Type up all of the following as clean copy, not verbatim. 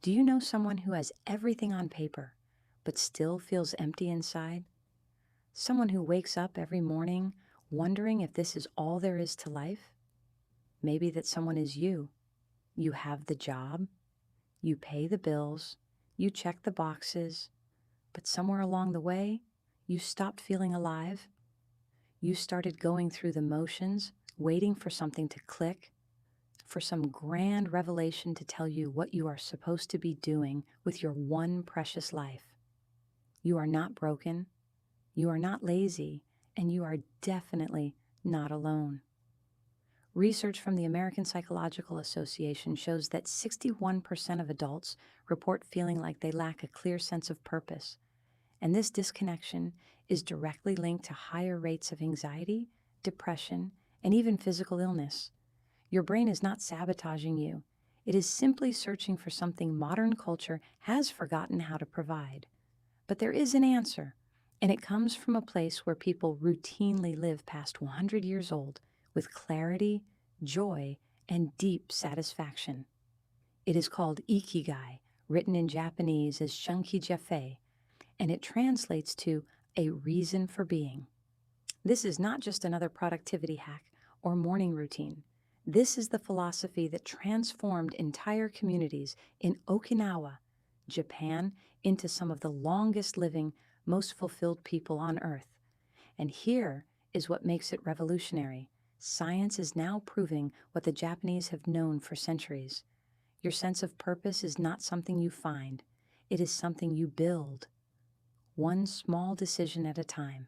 Do you know someone who has everything on paper, but still feels empty inside? Someone who wakes up every morning wondering if this is all there is to life? Maybe that someone is you. You have the job, you pay the bills, you check the boxes, but somewhere along the way, you stopped feeling alive. You started going through the motions, waiting for something to click, for some grand revelation to tell you what you are supposed to be doing with your one precious life. You are not broken, you are not lazy, and you are definitely not alone. Research from the American Psychological Association shows that 61% of adults report feeling like they lack a clear sense of purpose, and this disconnection is directly linked to higher rates of anxiety, depression, and even physical illness. Your brain is not sabotaging you. It is simply searching for something modern culture has forgotten how to provide. But there is an answer, and it comes from a place where people routinely live past 100 years old with clarity, joy, and deep satisfaction. It is called Ikigai, written in Japanese as Shunki Jafei, and it translates to a reason for being. This is not just another productivity hack or morning routine. This is the philosophy that transformed entire communities in Okinawa, Japan, into some of the longest living, most fulfilled people on Earth. And here is what makes it revolutionary. Science is now proving what the Japanese have known for centuries. Your sense of purpose is not something you find. It is something you build, one small decision at a time.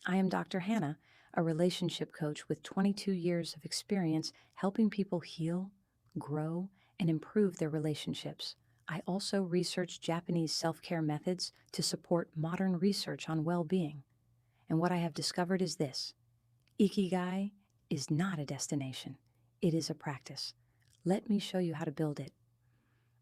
I am Dr. Hannah, a relationship coach with 22 years of experience helping people heal, grow, and improve their relationships. I also research Japanese self-care methods to support modern research on well-being. And what I have discovered is this: Ikigai is not a destination. It is a practice. Let me show you how to build it.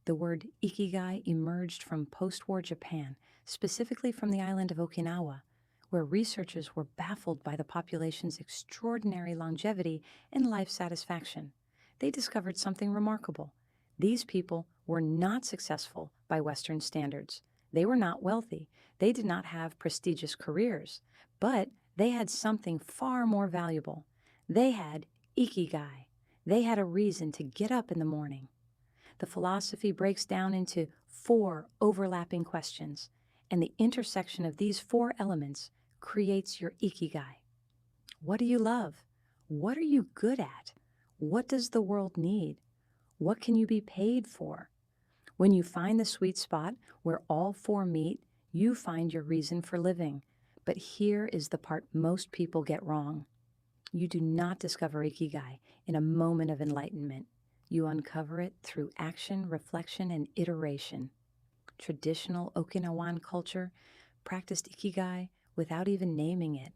The word Ikigai emerged from post-war Japan, specifically from the island of Okinawa, where researchers were baffled by the population's extraordinary longevity and life satisfaction. They discovered something remarkable. These people were not successful by Western standards. They were not wealthy. They did not have prestigious careers. But they had something far more valuable. They had Ikigai. They had a reason to get up in the morning. The philosophy breaks down into 4 overlapping questions, and the intersection of these 4 elements creates your Ikigai. What do you love? What are you good at? What does the world need? What can you be paid for? When you find the sweet spot where all 4 meet, you find your reason for living. But here is the part most people get wrong. You do not discover Ikigai in a moment of enlightenment. You uncover it through action, reflection, and iteration. Traditional Okinawan culture practiced Ikigai without even naming it.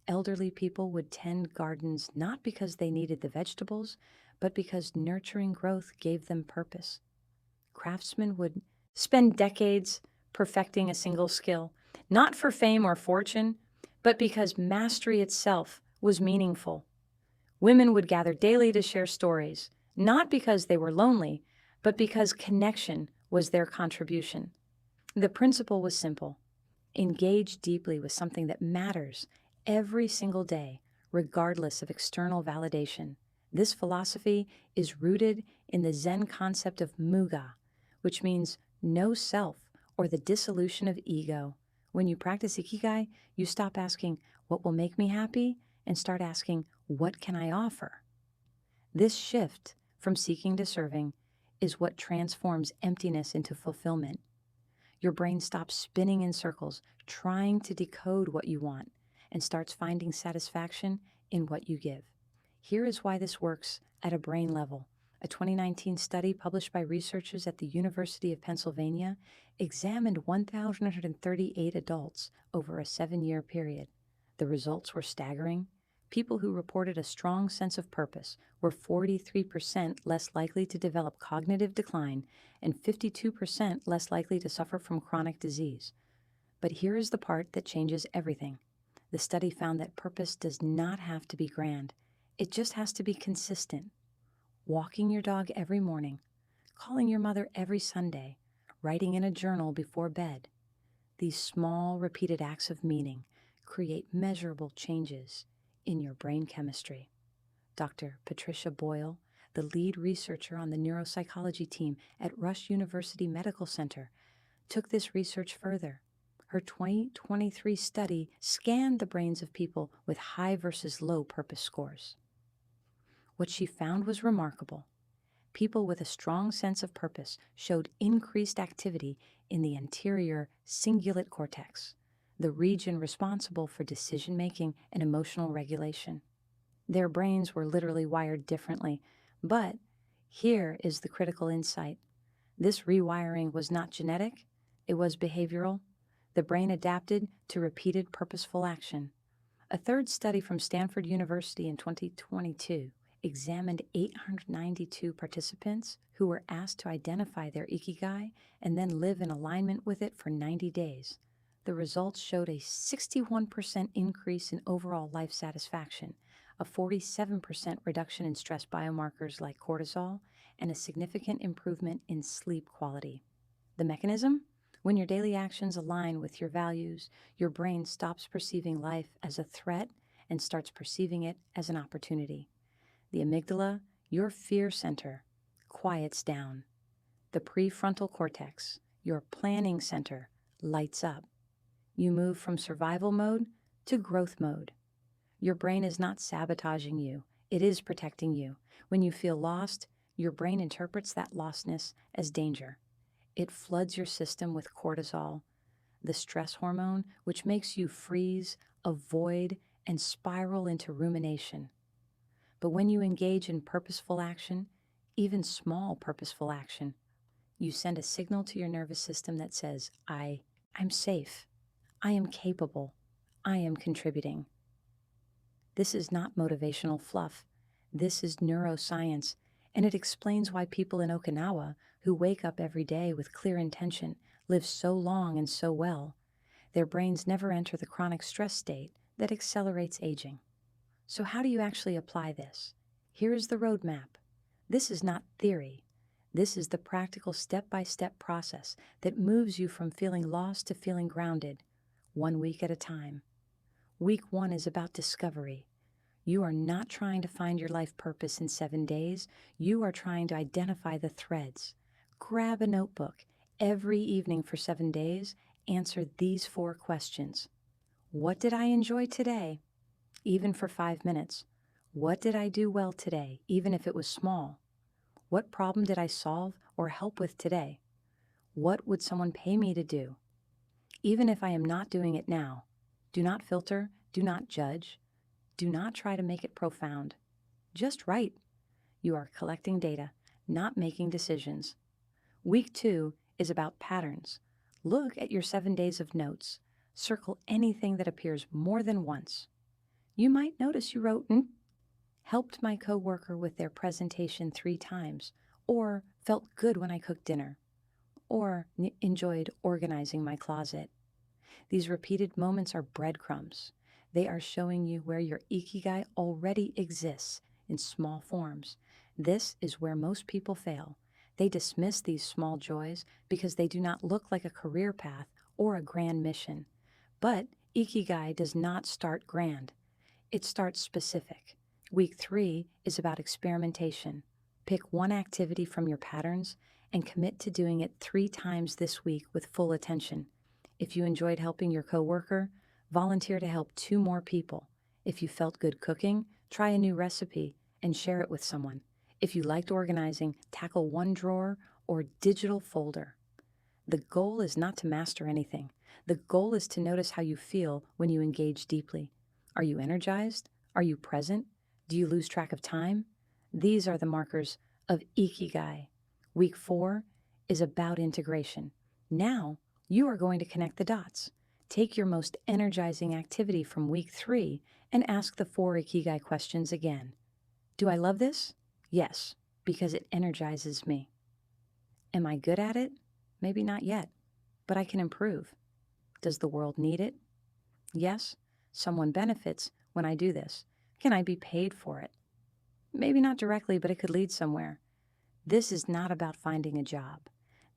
Elderly people would tend gardens not because they needed the vegetables, but because nurturing growth gave them purpose. Craftsmen would spend decades perfecting a single skill, not for fame or fortune, but because mastery itself was meaningful. Women would gather daily to share stories, not because they were lonely, but because connection was their contribution. The principle was simple: engage deeply with something that matters every single day, regardless of external validation. This philosophy is rooted in the Zen concept of muga, which means no self or the dissolution of ego. When you practice Ikigai, you stop asking, what will make me happy? And start asking, what can I offer? This shift from seeking to serving is what transforms emptiness into fulfillment. Your brain stops spinning in circles, trying to decode what you want, and starts finding satisfaction in what you give. Here is why this works at a brain level. A 2019 study published by researchers at the University of Pennsylvania examined 1,138 adults over a 7-year period. The results were staggering. People who reported a strong sense of purpose were 43% less likely to develop cognitive decline and 52% less likely to suffer from chronic disease. But here is the part that changes everything. The study found that purpose does not have to be grand. It just has to be consistent. Walking your dog every morning, calling your mother every Sunday, writing in a journal before bed. These small, repeated acts of meaning create measurable changes in your brain chemistry. Dr. Patricia Boyle, the lead researcher on the neuropsychology team at Rush University Medical Center, took this research further. Her 2023 study scanned the brains of people with high versus low purpose scores. What she found was remarkable. People with a strong sense of purpose showed increased activity in the anterior cingulate cortex, the region responsible for decision-making and emotional regulation. Their brains were literally wired differently, but here is the critical insight. This rewiring was not genetic, it was behavioral. The brain adapted to repeated purposeful action. A third study from Stanford University in 2022 examined 892 participants who were asked to identify their Ikigai and then live in alignment with it for 90 days. The results showed a 61% increase in overall life satisfaction, a 47% reduction in stress biomarkers like cortisol, and a significant improvement in sleep quality. The mechanism? When your daily actions align with your values, your brain stops perceiving life as a threat and starts perceiving it as an opportunity. The amygdala, your fear center, quiets down. The prefrontal cortex, your planning center, lights up. You move from survival mode to growth mode. Your brain is not sabotaging you, it is protecting you. When you feel lost, your brain interprets that lostness as danger. It floods your system with cortisol, the stress hormone, which makes you freeze, avoid, and spiral into rumination. But when you engage in purposeful action, even small purposeful action, you send a signal to your nervous system that says, I'm safe, I am capable, I am contributing. This is not motivational fluff. This is neuroscience, and it explains why people in Okinawa who wake up every day with clear intention live so long and so well. Their brains never enter the chronic stress state that accelerates aging. So how do you actually apply this? Here is the roadmap. This is not theory. This is the practical step-by-step process that moves you from feeling lost to feeling grounded, 1 week at a time. Week 1 is about discovery. You are not trying to find your life purpose in 7 days. You are trying to identify the threads. Grab a notebook. Every evening for 7 days, answer these 4 questions. What did I enjoy today? Even for 5 minutes. What did I do well today, even if it was small? What problem did I solve or help with today? What would someone pay me to do? Even if I am not doing it now, do not filter, do not judge, do not try to make it profound. Just write. You are collecting data, not making decisions. Week 2 is about patterns. Look at your 7 days of notes. Circle anything that appears more than once. You might notice you wrote, helped my coworker with their presentation 3 times, or felt good when I cooked dinner, or enjoyed organizing my closet. These repeated moments are breadcrumbs. They are showing you where your Ikigai already exists in small forms. This is where most people fail. They dismiss these small joys because they do not look like a career path or a grand mission. But Ikigai does not start grand. It starts specific. Week 3 is about experimentation. Pick one activity from your patterns and commit to doing it 3 times this week with full attention. If you enjoyed helping your coworker, volunteer to help 2 more people. If you felt good cooking, try a new recipe and share it with someone. If you liked organizing, tackle 1 drawer or digital folder. The goal is not to master anything. The goal is to notice how you feel when you engage deeply. Are you energized? Are you present? Do you lose track of time? These are the markers of Ikigai. Week 4 is about integration. Now, you are going to connect the dots. Take your most energizing activity from week 3 and ask the 4 Ikigai questions again. Do I love this? Yes, because it energizes me. Am I good at it? Maybe not yet, but I can improve. Does the world need it? Yes, someone benefits when I do this. Can I be paid for it? Maybe not directly, but it could lead somewhere. This is not about finding a job.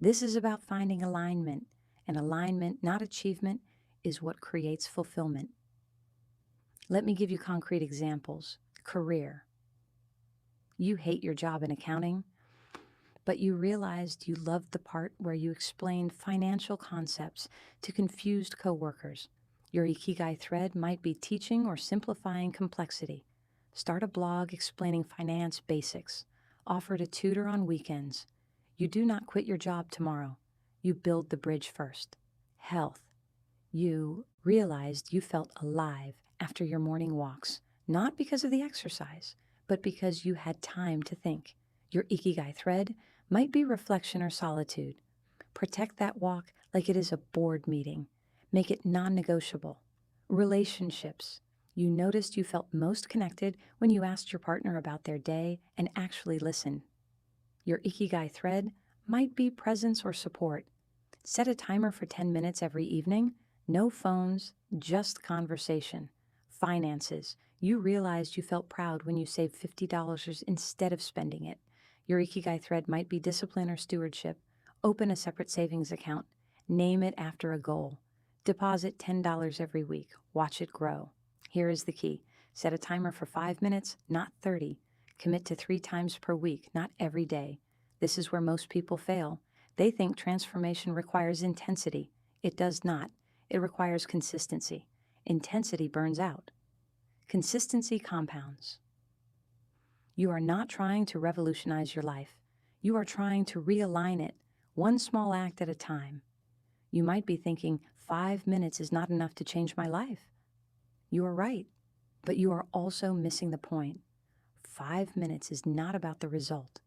This is about finding alignment, and alignment, not achievement, is what creates fulfillment. Let me give you concrete examples. Career. You hate your job in accounting, but you realized you loved the part where you explained financial concepts to confused coworkers. Your Ikigai thread might be teaching or simplifying complexity. Start a blog explaining finance basics. Offer to tutor on weekends. You do not quit your job tomorrow. You build the bridge first. Health. You realized you felt alive after your morning walks, not because of the exercise, but because you had time to think. Your Ikigai thread might be reflection or solitude. Protect that walk like it is a board meeting. Make it non-negotiable. Relationships. You noticed you felt most connected when you asked your partner about their day and actually listened. Your Ikigai thread might be presence or support. Set a timer for 10 minutes every evening. No phones, just conversation. Finances. You realized you felt proud when you saved $50 instead of spending it. Your Ikigai thread might be discipline or stewardship. Open a separate savings account. Name it after a goal. Deposit $10 every week. Watch it grow. Here is the key. Set a timer for 5 minutes, not 30. Commit to 3 times per week, not every day. This is where most people fail. They think transformation requires intensity. It does not. It requires consistency. Intensity burns out. Consistency compounds. You are not trying to revolutionize your life. You are trying to realign it, one small act at a time. You might be thinking, 5 minutes is not enough to change my life. You are right, but you are also missing the point. 5 minutes is not about the result.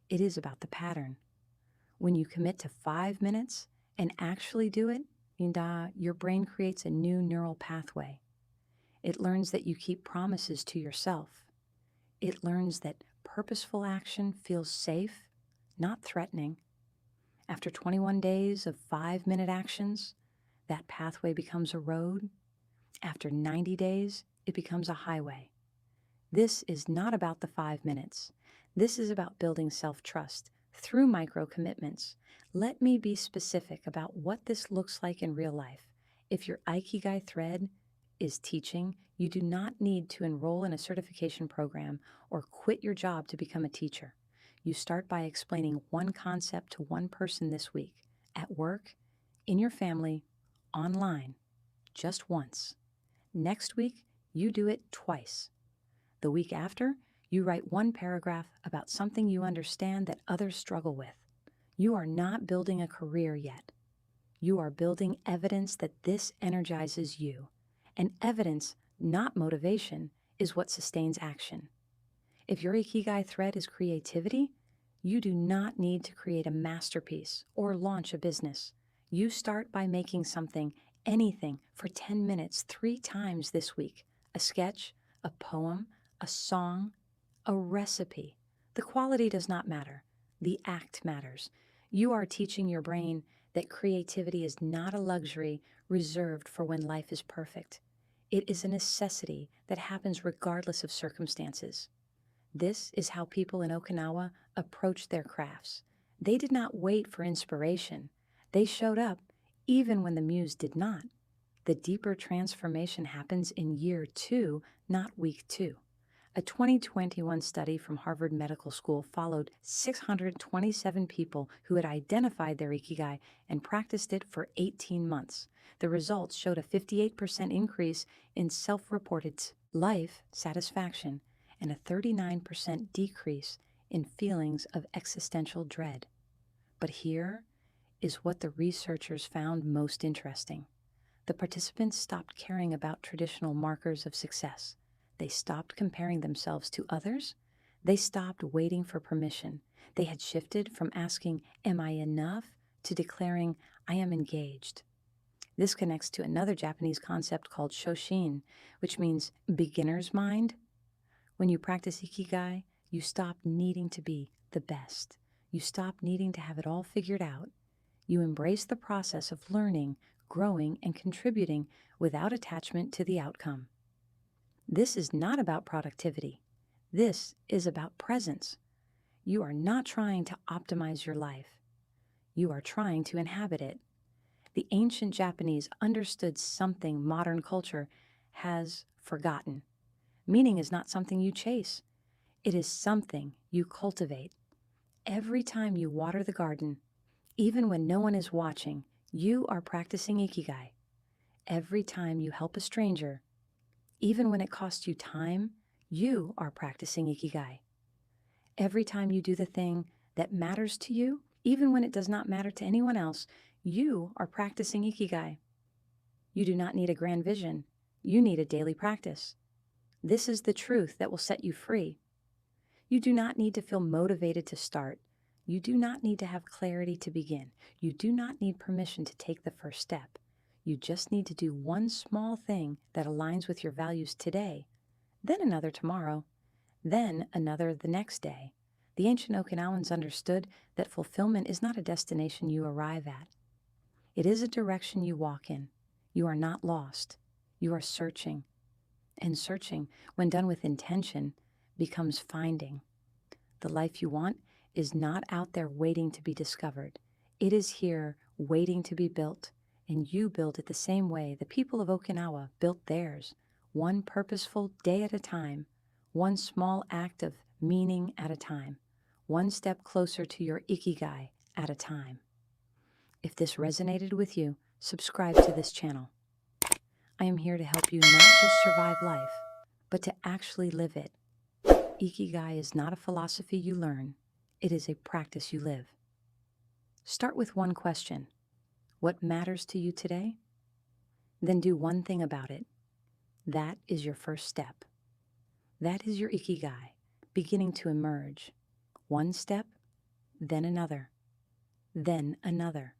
It is about the pattern. When you commit to 5 minutes and actually do it, your brain creates a new neural pathway. It learns that you keep promises to yourself. It learns that purposeful action feels safe, not threatening. After 21 days of 5-minute actions, that pathway becomes a road. After 90 days, it becomes a highway. This is not about the 5 minutes. This is about building self-trust through micro-commitments. Let me be specific about what this looks like in real life. If your Ikigai thread is teaching, you do not need to enroll in a certification program or quit your job to become a teacher. You start by explaining one concept to one person this week, at work, in your family, online, just once. Next week, you do it twice. The week after, you write one paragraph about something you understand that others struggle with. You are not building a career yet. You are building evidence that this energizes you. And evidence, not motivation, is what sustains action. If your Ikigai thread is creativity, you do not need to create a masterpiece or launch a business. You start by making something, anything, for 10 minutes 3 times this week. A sketch, a poem, a song, a recipe. The quality does not matter. The act matters. You are teaching your brain that creativity is not a luxury reserved for when life is perfect. It is a necessity that happens regardless of circumstances. This is how people in Okinawa approach their crafts. They did not wait for inspiration. They showed up even when the muse did not. The deeper transformation happens in year 2, not week 2. A 2021 study from Harvard Medical School followed 627 people who had identified their Ikigai and practiced it for 18 months. The results showed a 58% increase in self-reported life satisfaction and a 39% decrease in feelings of existential dread. But here is what the researchers found most interesting. The participants stopped caring about traditional markers of success. They stopped comparing themselves to others. They stopped waiting for permission. They had shifted from asking, "Am I enough?" to declaring, "I am engaged." This connects to another Japanese concept called Shoshin, which means beginner's mind. When you practice Ikigai, you stop needing to be the best. You stop needing to have it all figured out. You embrace the process of learning, growing, and contributing without attachment to the outcome. This is not about productivity. This is about presence. You are not trying to optimize your life. You are trying to inhabit it. The ancient Japanese understood something modern culture has forgotten. Meaning is not something you chase. It is something you cultivate. Every time you water the garden, even when no one is watching, you are practicing Ikigai. Every time you help a stranger, even when it costs you time, you are practicing Ikigai. Every time you do the thing that matters to you, even when it does not matter to anyone else, you are practicing Ikigai. You do not need a grand vision. You need a daily practice. This is the truth that will set you free. You do not need to feel motivated to start. You do not need to have clarity to begin. You do not need permission to take the first step. You just need to do one small thing that aligns with your values today, then another tomorrow, then another the next day. The ancient Okinawans understood that fulfillment is not a destination you arrive at. It is a direction you walk in. You are not lost. You are searching. And searching, when done with intention, becomes finding. The life you want is not out there waiting to be discovered. It is here waiting to be built, and you build it the same way the people of Okinawa built theirs, one purposeful day at a time, one small act of meaning at a time, one step closer to your Ikigai at a time. If this resonated with you, subscribe to this channel. I am here to help you not just survive life, but to actually live it. Ikigai is not a philosophy you learn, it is a practice you live. Start with one question. What matters to you today? Then do one thing about it. That is your first step. That is your Ikigai, beginning to emerge. One step, then another, then another.